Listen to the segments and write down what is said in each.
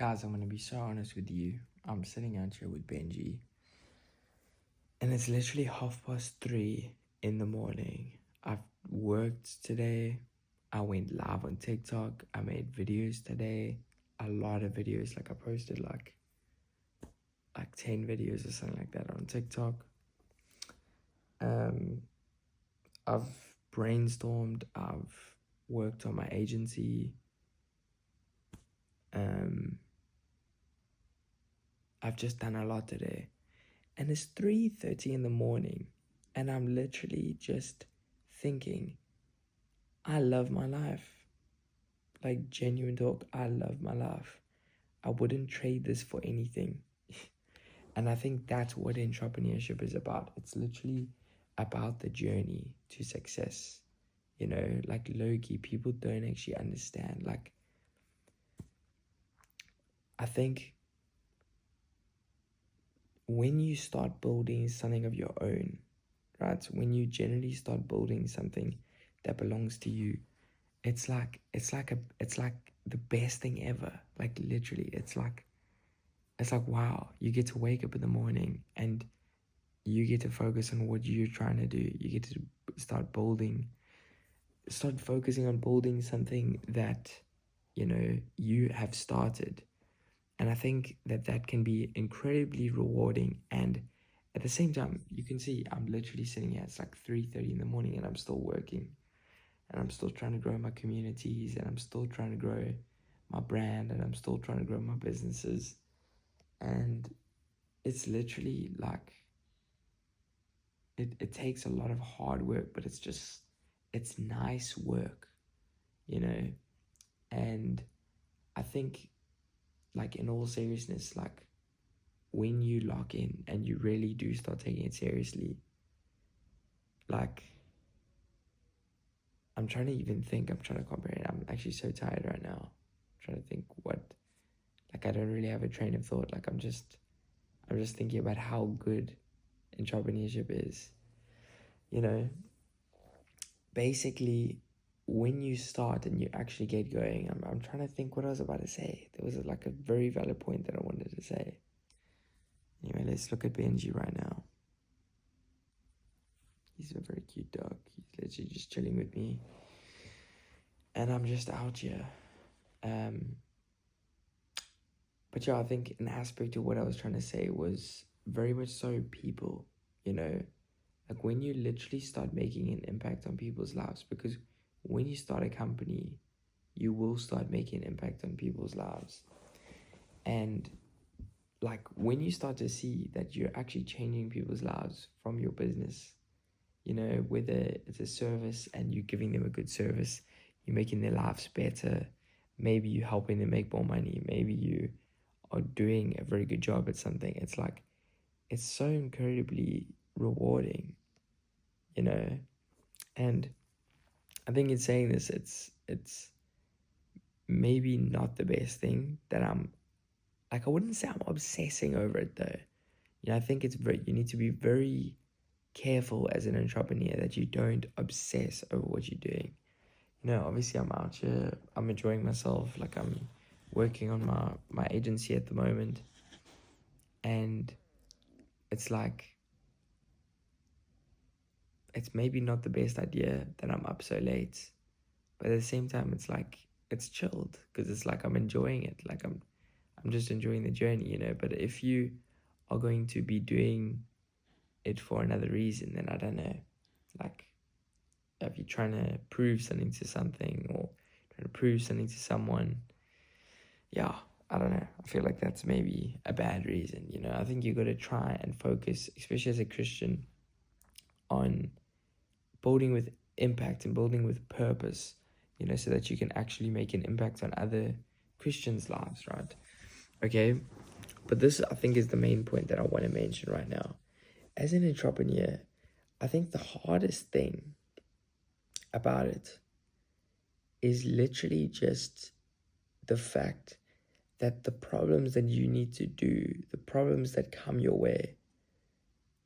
Guys, I'm going to be so honest with you. I'm sitting out here with Benji, and it's literally 3:30 in the morning. I've worked today. I went live on TikTok. I made videos today. A lot of videos. Like I posted like 10 videos or something like that on TikTok. I've brainstormed. I've worked on my agency. I've just done a lot today. And it's 3:30 in the morning, and I'm literally just thinking, I love my life. Like, genuine talk, I love my life. I wouldn't trade this for anything. And I think that's what entrepreneurship is about. It's literally about the journey to success. You know, like low-key, people don't actually understand. Like, I think when you start building something of your own, right? When you generally start building something that belongs to you, it's like the best thing ever. Like literally, it's like wow, you get to wake up in the morning and you get to focus on what you're trying to do. You get to start focusing on building something that you have started. And I think that can be incredibly rewarding. And at the same time, you can see I'm literally sitting here. It's like 3:30 in the morning and I'm still working. And I'm still trying to grow my communities. And I'm still trying to grow my brand. And I'm still trying to grow my businesses. And it's literally like, it takes a lot of hard work. But it's nice work, you know. And I think, like, in all seriousness, like, when you lock in and you really do start taking it seriously, like, I'm trying to comprehend. I'm actually so tired right now. I'm trying to think I don't really have a train of thought. Like, I'm just thinking about how good entrepreneurship is. You know, basically, when you start and you actually get going, I'm trying to think what I was about to say. There was like a very valid point that I wanted to say. Anyway, let's look at Benji right now. He's a very cute dog. He's literally just chilling with me. And I'm just out here. But yeah, I think an aspect of what I was trying to say was very much so people, you know, like when you literally start making an impact on people's lives, because when you start a company, you will start making an impact on people's lives. And like when you start to see that you're actually changing people's lives from your business, you know, whether it's a service and you're giving them a good service, you're making their lives better, maybe you're helping them make more money, maybe you are doing a very good job at something. It's like, it's so incredibly rewarding, you know. And I think in saying this, it's maybe not the best thing that I'm like, I wouldn't say I'm obsessing over it though. You know, I think you need to be very careful as an entrepreneur that you don't obsess over what you're doing. You know, obviously I'm out here, I'm enjoying myself, like I'm working on my agency at the moment, and it's like, it's maybe not the best idea that I'm up so late, but at the same time it's like, it's chilled because it's like I'm enjoying it, like I'm just enjoying the journey, you know. But if you are going to be doing it for another reason, then I don't know, like if you're trying to prove something to something or trying to prove something to someone, yeah, I don't know. I feel like that's maybe a bad reason, you know. I think you got to try and focus, especially as a Christian, on building with impact and building with purpose, you know, so that you can actually make an impact on other Christians' lives, right? Okay, but this, I think, is the main point that I want to mention right now. As an entrepreneur, I think the hardest thing about it is literally just the fact that the problems that you need to do, the problems that come your way,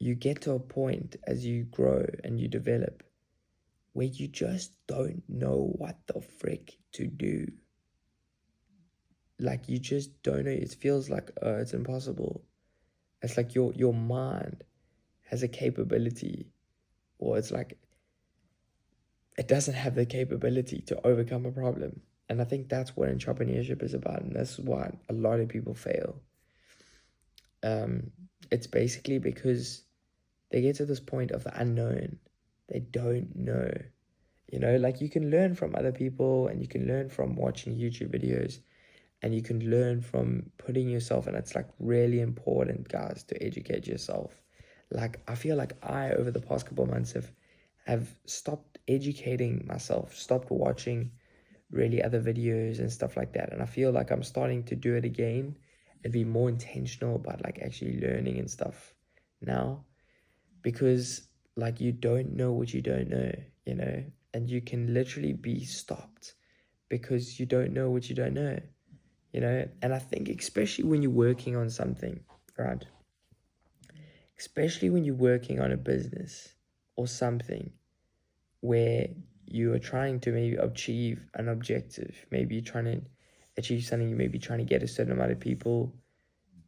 you get to a point as you grow and you develop where you just don't know what the frick to do. like you just don't know. It feels like it's impossible. It's like your mind has a capability, or it's like it doesn't have the capability to overcome a problem. And I think that's what entrepreneurship is about, and that's why a lot of people fail. It's basically because they get to this point of the unknown. They don't know. Like you can learn from other people, and you can learn from watching YouTube videos, and you can learn from putting yourself, and it's like really important, guys, to educate yourself. Like I feel like over the past couple of months have stopped educating myself, stopped watching really other videos and stuff like that. And I feel like I'm starting to do it again and be more intentional about like actually learning and stuff now, because like you don't know what you don't know, and you can literally be stopped because you don't know what you don't know. And I think especially when you're working on something, right? Especially when you're working on a business or something where you are trying to maybe achieve an objective. Maybe you're trying to achieve something. You may be trying to get a certain amount of people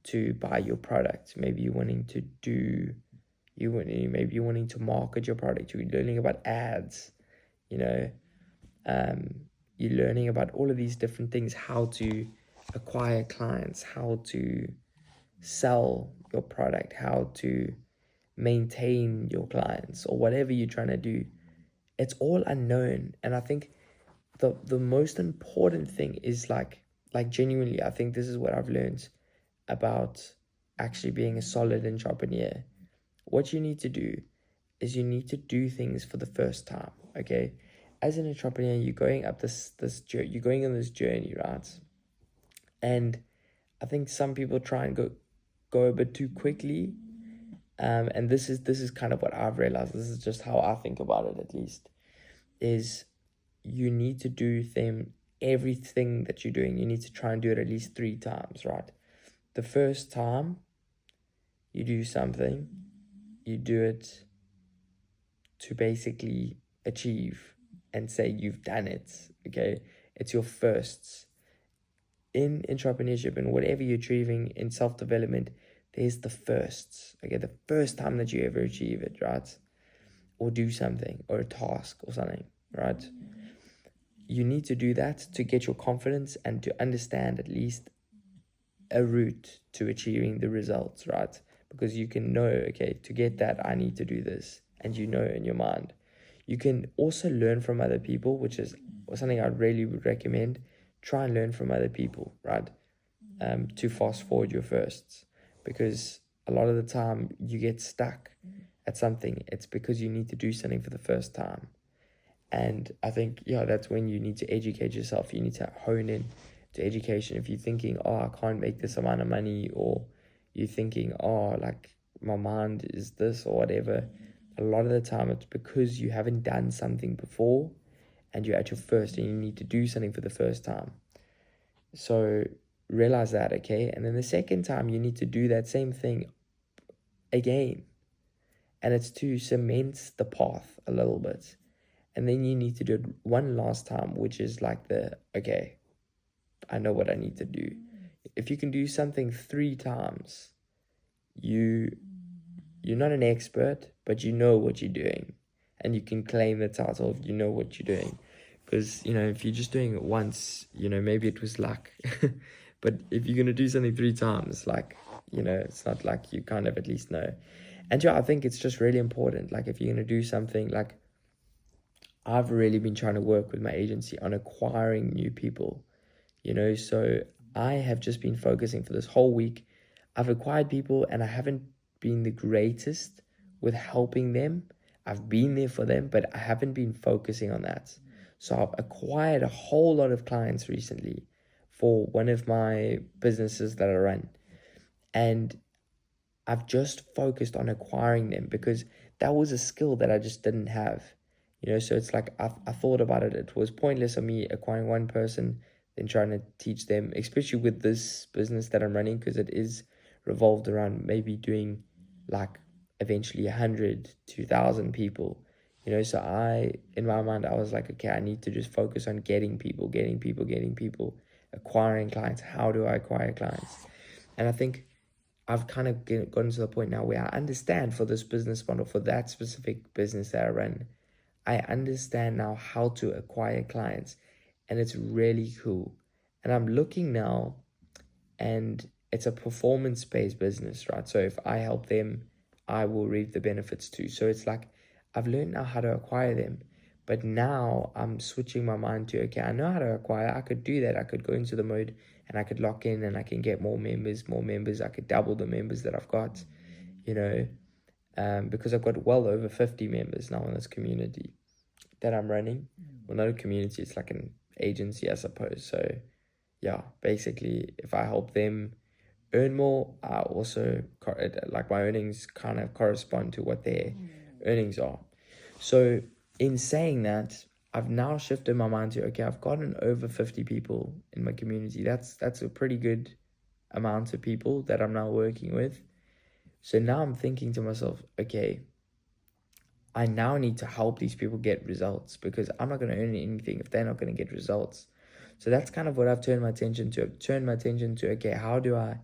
to buy your product. Maybe you're wanting to maybe you're wanting to market your product. You're learning about ads, you know, you're learning about all of these different things, how to acquire clients, how to sell your product, how to maintain your clients, or whatever you're trying to do. It's all unknown. And I think the most important thing is like genuinely, I think this is what I've learned about actually being a solid entrepreneur. What you need to do is you need to do things for the first time. Okay, as an entrepreneur, you're going up this journey, you're going on this journey, right? And I think some people try and go a bit too quickly. And this is kind of what I've realized. This is just how I think about it, at least, is you need to do everything that you're doing. You need to try and do it at least 3 times, right? The first time you do something, you do it to basically achieve and say you've done it. Okay, it's your firsts. In entrepreneurship and whatever you're achieving in self-development, there's the firsts. Okay, the first time that you ever achieve it, right? Or do something, or a task or something, right? You need to do that to get your confidence and to understand at least a route to achieving the results, right? Because you can know, okay, to get that, I need to do this. And you know in your mind. You can also learn from other people, which is something I really would recommend. Try and learn from other people, right? To fast forward your firsts. Because a lot of the time you get stuck at something. It's because you need to do something for the first time. And I think, that's when you need to educate yourself. You need to hone in to education. If you're thinking, I can't make this amount of money, or you're thinking, like my mind is this or whatever, a lot of the time it's because you haven't done something before and you're at your first and you need to do something for the first time. So realize that, okay? And then the second time you need to do that same thing again. And it's to cement the path a little bit. And then you need to do it one last time, which is like okay, I know what I need to do. If you can do something 3 times, you're not an expert, but you know what you're doing. And you can claim the title of you know what you're doing. Because, if you're just doing it once, maybe it was luck. But if you're going to do something 3 times, it's not like you kind of at least know. And I think it's just really important. Like if you're going to do something, like I've really been trying to work with my agency on acquiring new people, so I have just been focusing for this whole week. I've acquired people and I haven't been the greatest with helping them. I've been there for them, but I haven't been focusing on that. So I've acquired a whole lot of clients recently for one of my businesses that I run. And I've just focused on acquiring them because that was a skill that I just didn't have. So it's like I thought about it. It was pointless of me acquiring one person, then trying to teach them, especially with this business that I'm running, because it is revolved around maybe doing like eventually 100, 2,000 people. So in my mind, I was like, okay, I need to just focus on getting people. acquiring clients. How do I acquire clients? And I think I've kind of gotten to the point now where I understand for this business model, for that specific business that I run, I understand now how to acquire clients, and it's really cool. And I'm looking now, and it's a performance-based business, right? So if I help them, I will reap the benefits too. So it's like I've learned now how to acquire them, but now I'm switching my mind to, okay, I know how to acquire. I could do that. I could go into the mode and I could lock in and I can get more members. I could double the members that I've got, you know, because I've got well over 50 members now in this community that I'm running. Well, not a community, it's like an agency, I suppose. So yeah, basically, if I help them earn more, I also, like, my earnings kind of correspond to what their earnings are. So in saying that, I've now shifted my mind to, okay, I've gotten over 50 people in my community. That's a pretty good amount of people that I'm now working with. So now I'm thinking to myself, okay, I now need to help these people get results, because I'm not going to earn anything if they're not going to get results. So that's kind of what I've turned my attention to. I've turned my attention to, okay, how do I,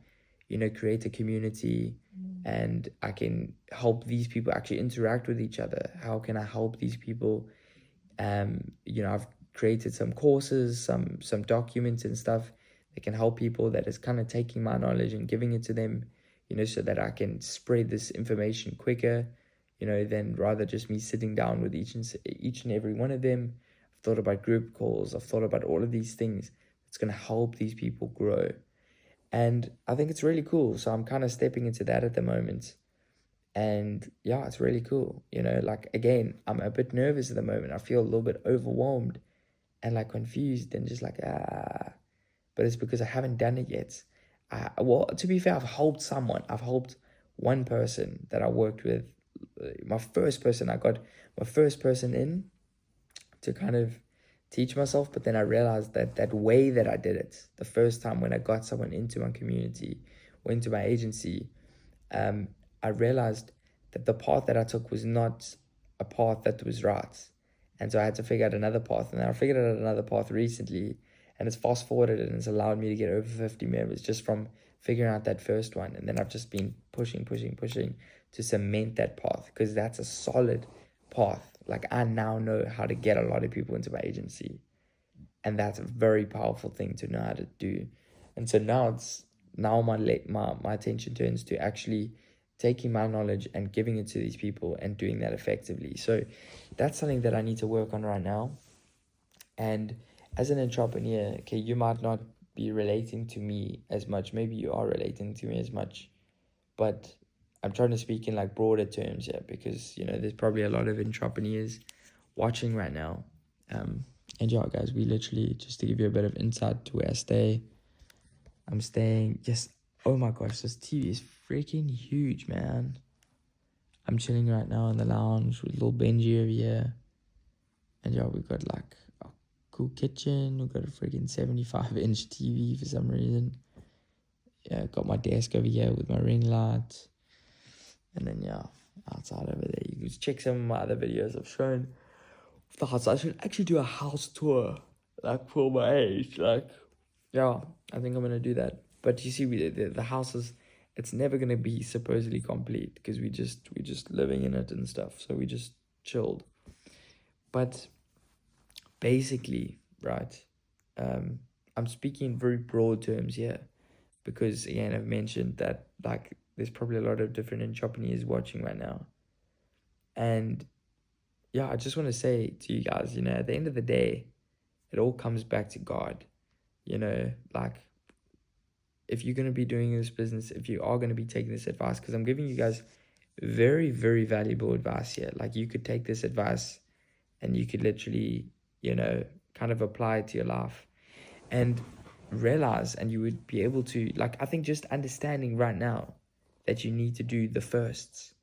create a community and I can help these people actually interact with each other? How can I help these people? I've created some courses, some documents and stuff that can help people, that is kind of taking my knowledge and giving it to them, so that I can spread this information quicker, than rather just me sitting down with each and every one of them. I've thought about group calls. I've thought about all of these things that's going to help these people grow. And I think it's really cool. So I'm kind of stepping into that at the moment. And yeah, it's really cool. Like, again, I'm a bit nervous at the moment. I feel a little bit overwhelmed and like confused and just like, but it's because I haven't done it yet. Well, to be fair, I've helped someone. I've helped one person that I worked with. My first person in to kind of teach myself, but then I realized that way that I did it the first time, when I got someone into my community or into my agency, I realized that the path that I took was not a path that was right. And so I had to figure out another path. And then I figured out another path recently, and it's fast forwarded and it's allowed me to get over 50 members just from figuring out that first one. And then I've just been pushing to cement that path, because that's a solid path. Like, I now know how to get a lot of people into my agency, and that's a very powerful thing to know how to do. And so now my attention turns to actually taking my knowledge and giving it to these people and doing that effectively. So that's something that I need to work on right now. And as an entrepreneur, okay, you might not be relating to me as much. Maybe you are relating to me as much, but I'm trying to speak in like broader terms here, because there's probably a lot of entrepreneurs watching right now. And yeah, guys, we literally, just to give you a bit of insight to where I stay, I'm staying just, oh my gosh, this TV is freaking huge, man. I'm chilling right now in the lounge with little Benji over here. And yeah, we've got like a cool kitchen. We've got a freaking 75-inch TV for some reason. Yeah, got my desk over here with my ring light. And then yeah, outside over there, you can check some of my other videos I've shown of the house. I should actually do a house tour, like, for my age. Like, yeah, I think I'm gonna do that. But you see, the house is, it's never gonna be supposedly complete, because we just living in it and stuff. So we just chilled. But basically, right, I'm speaking in very broad terms here, because again, I've mentioned that, like, there's probably a lot of different entrepreneurs watching right now. And yeah, I just want to say to you guys, at the end of the day, it all comes back to God. Like, if you're going to be doing this business, if you are going to be taking this advice, because I'm giving you guys very, very valuable advice here. Like, you could take this advice and you could literally, kind of apply it to your life and realize, and you would be able to, like, I think just understanding right now that you need to do the firsts,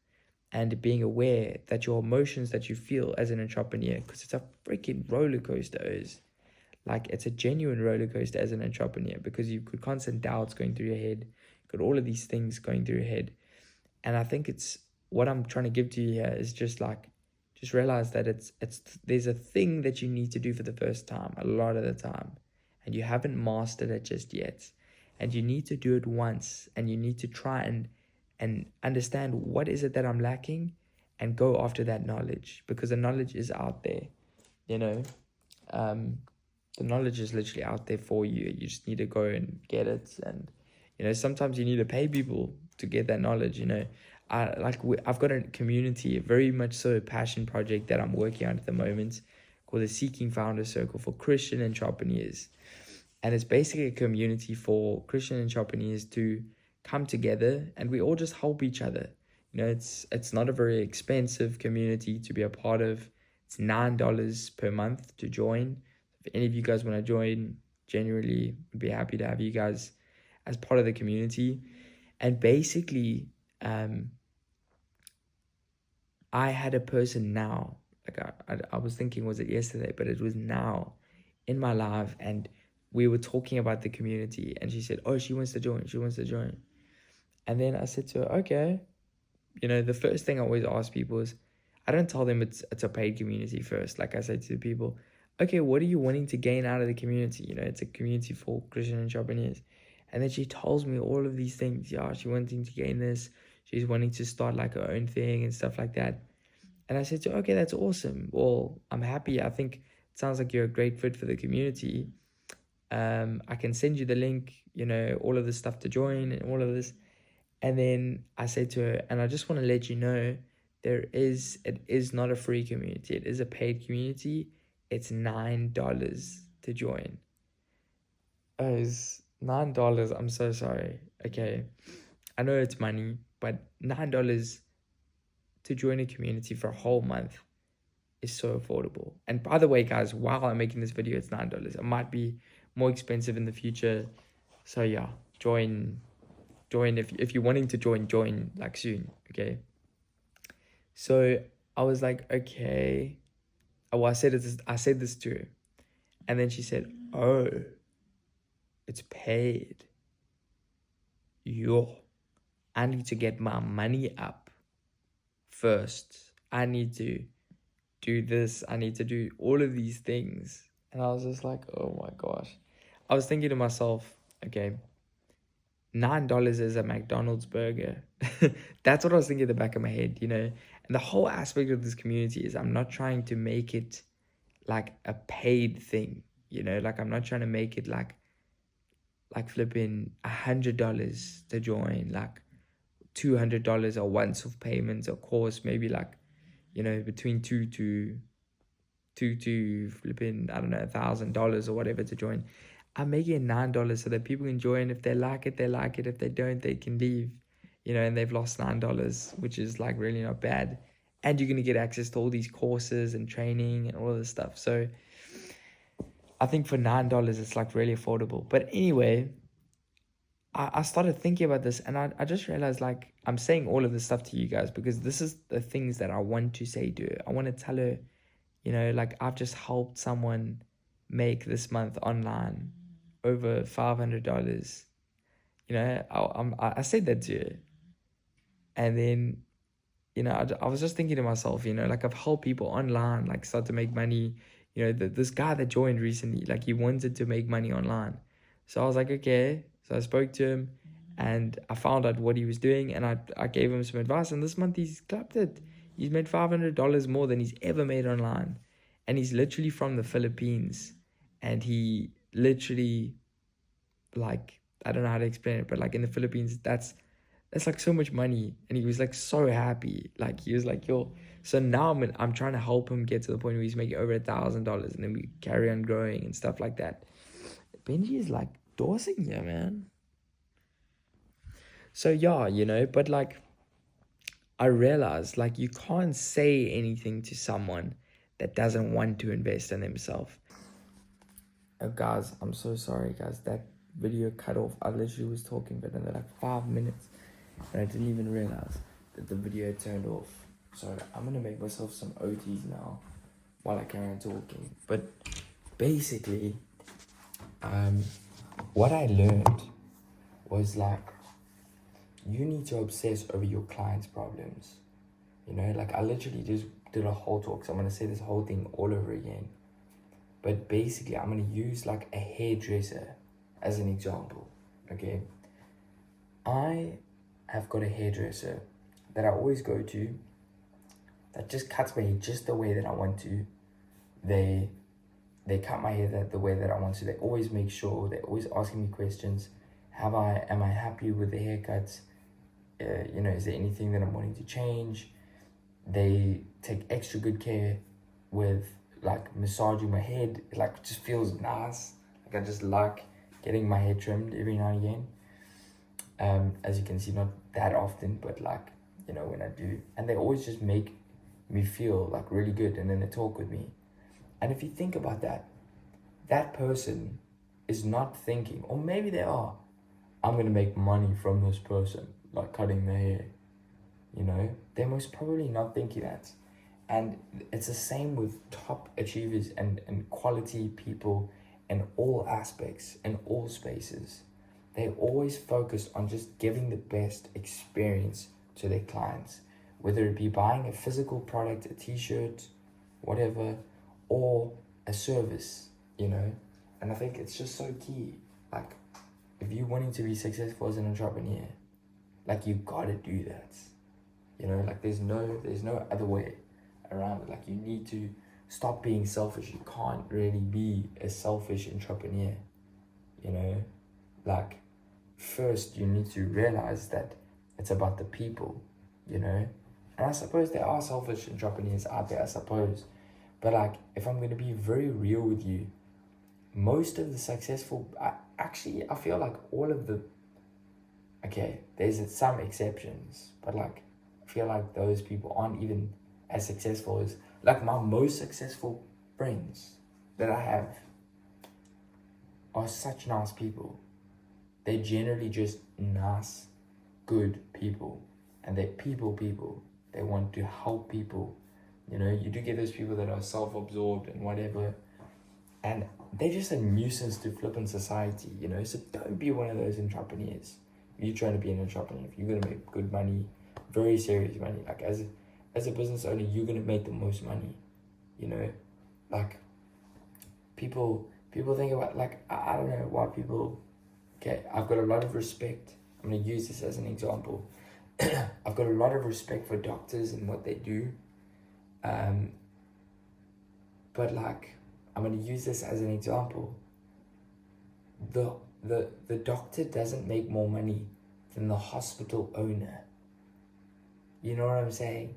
and being aware that your emotions that you feel as an entrepreneur, because it's a freaking roller coaster, is like, it's a genuine roller coaster as an entrepreneur, because you've got constant doubts going through your head, got all of these things going through your head. And I think it's, what I'm trying to give to you here is just realize that it's there's a thing that you need to do for the first time a lot of the time, and you haven't mastered it just yet, and you need to do it once, and you need to try and understand what is it that I'm lacking, and go after that knowledge, because the knowledge is out there, you know. The knowledge is literally out there for you. You just need to go and get it. And sometimes you need to pay people to get that knowledge. I've got a community, a very much so a passion project that I'm working on at the moment, called the Seeking Founder Circle for Christian entrepreneurs. And it's basically a community for Christian entrepreneurs to come together, and we all just help each other. It's not a very expensive community to be a part of. It's $9 per month to join. If any of you guys want to join, genuinely would be happy to have you guys as part of the community. And basically, I had a person now, like I was thinking, was it yesterday? But it was now in my life, and we were talking about the community, and she said, oh, she wants to join. And then I said to her, okay. The first thing I always ask people is, I don't tell them it's a paid community first. Like I said to the people, okay, what are you wanting to gain out of the community? It's a community for Christian entrepreneurs. And then she tells me all of these things. Yeah, she's wanting to gain this. She's wanting to start like her own thing and stuff like that. And I said to her, okay, that's awesome. Well, I'm happy. I think it sounds like you're a great fit for the community. I can send you the link, all of the stuff to join and all of this. And then I said to her, and I just want to let you know, it is not a free community. It is a paid community. It's $9 to join. Oh, it's $9. I'm so sorry. Okay. I know it's money, but $9 to join a community for a whole month is so affordable. And by the way, guys, while I'm making this video, it's $9. It might be more expensive in the future. So yeah, join if you're wanting to join like soon. Okay. So I was like, okay. Well, I said this to her, and then she said, oh, it's paid. I need to get my money up first. I need to do this. I need to do all of these things. And I was just like, oh my gosh. I was thinking to myself, okay, $9 is a McDonald's burger. That's what I was thinking in the back of my head, And the whole aspect of this community is I'm not trying to make it like a paid thing, like I'm not trying to make it like flipping $100 to join, like $200 a once off payments, of course, maybe like, between two to flipping, I don't know, $1,000 or whatever to join. I'm making it $9 so that people can join. If they like it, they like it. If they don't, they can leave, and they've lost $9, which is like really not bad. And you're going to get access to all these courses and training and all this stuff. So I think for $9, it's like really affordable. But anyway, I started thinking about this, and I just realized, like, I'm saying all of this stuff to you guys because this is the things that I want to say to her. I want to tell her, like, I've just helped someone make this month online over $500. I said that to her. And then, I was just thinking to myself, like, I've helped people online, like, start to make money. This guy that joined recently, like, he wanted to make money online. So I was like, okay. So I spoke to him, and I found out what he was doing, and I gave him some advice. And this month he's clapped it. He's made $500 more than he's ever made online. And he's literally from the Philippines. And he literally, like, I don't know how to explain it, but like in the Philippines, that's like so much money. And he was like so happy. Like he was like, yo. So now I'm trying to help him get to the point where he's making over $1,000, and then we carry on growing and stuff like that. Benji is like dosing here, man. So yeah, but like I realized, like, you can't say anything to someone that doesn't want to invest in themselves. Oh, guys, I'm so sorry, guys. That video cut off. I literally was talking for another like 5 minutes, and I didn't even realize that the video turned off. So I'm gonna make myself some OTs now while I carry on talking. But basically, what I learned was, like, you need to obsess over your client's problems. Like, I literally just did a whole talk, so I'm gonna say this whole thing all over again. But basically, I'm going to use like a hairdresser as an example, okay? I have got a hairdresser that I always go to that just cuts my hair just the way that I want to. They cut my hair the way that I want to. They always make sure, they're always asking me questions. Am I happy with the haircuts? Is there anything that I'm wanting to change? They take extra good care with like massaging my head. It like just feels nice. Like I just like getting my hair trimmed every now and again. As you can see, not that often, but like, when I do. And they always just make me feel like really good, and then they talk with me. And if you think about that person is not thinking, or maybe they are, I'm gonna make money from this person, like cutting their hair. They're most probably not thinking that. And it's the same with top achievers and quality people in all aspects, in all spaces. They always focus on just giving the best experience to their clients, whether it be buying a physical product, a t-shirt, whatever, or a service, And I think it's just so key. Like, if you're wanting to be successful as an entrepreneur, like, you gotta do that. Like, there's no other way around it. Like, you need to stop being selfish. You can't really be a selfish entrepreneur, Like, first, you need to realize that it's about the people, And I suppose there are selfish entrepreneurs out there, I suppose. But, like, if I'm going to be very real with you, most of the successful... I feel like all of the... Okay, there's some exceptions, but, like, I feel like those people aren't even as successful as... Like, my most successful friends that I have are such nice people. They're generally just nice, good people. And they're people. They want to help people. You do get those people that are self-absorbed and whatever. And they're just a nuisance to flipping society, So don't be one of those entrepreneurs. If you're trying to be an entrepreneur, if you're going to make good money, very serious money, like as a business owner, you're going to make the most money, Like, people think about, like, I don't know why people... Okay, I've got a lot of respect. I'm going to use this as an example. I've got a lot of respect for doctors and what they do. But, like, I'm going to use this as an example. The doctor doesn't make more money than the hospital owner. You know what I'm saying?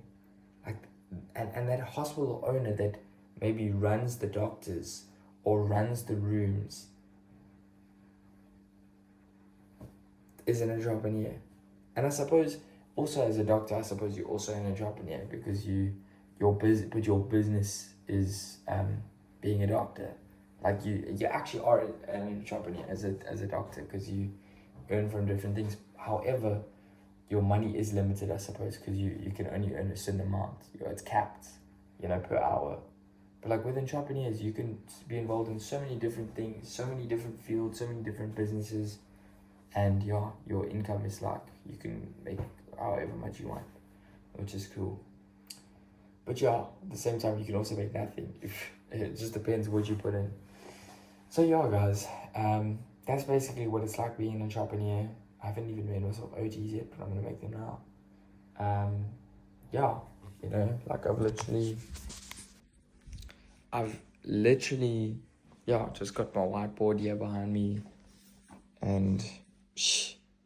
Like, and that hospital owner that maybe runs the doctors or runs the rooms is an entrepreneur. And I suppose also as a doctor, I suppose you're also an entrepreneur because your business is being a doctor. Like, you actually are an entrepreneur as a doctor because you earn from different things. However, your money is limited, I suppose, because you can only earn a certain amount. It's capped, per hour. But like with entrepreneurs, you can be involved in so many different things, so many different fields, so many different businesses. And your income is like, you can make however much you want, which is cool. But at the same time, you can also make nothing. It just depends what you put in. So guys, that's basically what it's like being an entrepreneur. I haven't even made myself OGs yet, but I'm gonna make them now. Like I've literally, just got my whiteboard here behind me, and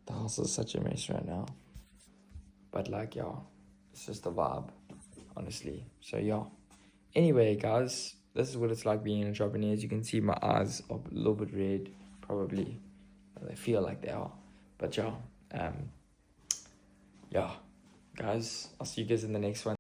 the house is such a mess right now. But like, it's just a vibe, honestly. So anyway, guys, this is what it's like being an entrepreneur. As you can see, my eyes are a little bit red, probably. They feel like they are. But guys, I'll see you guys in the next one.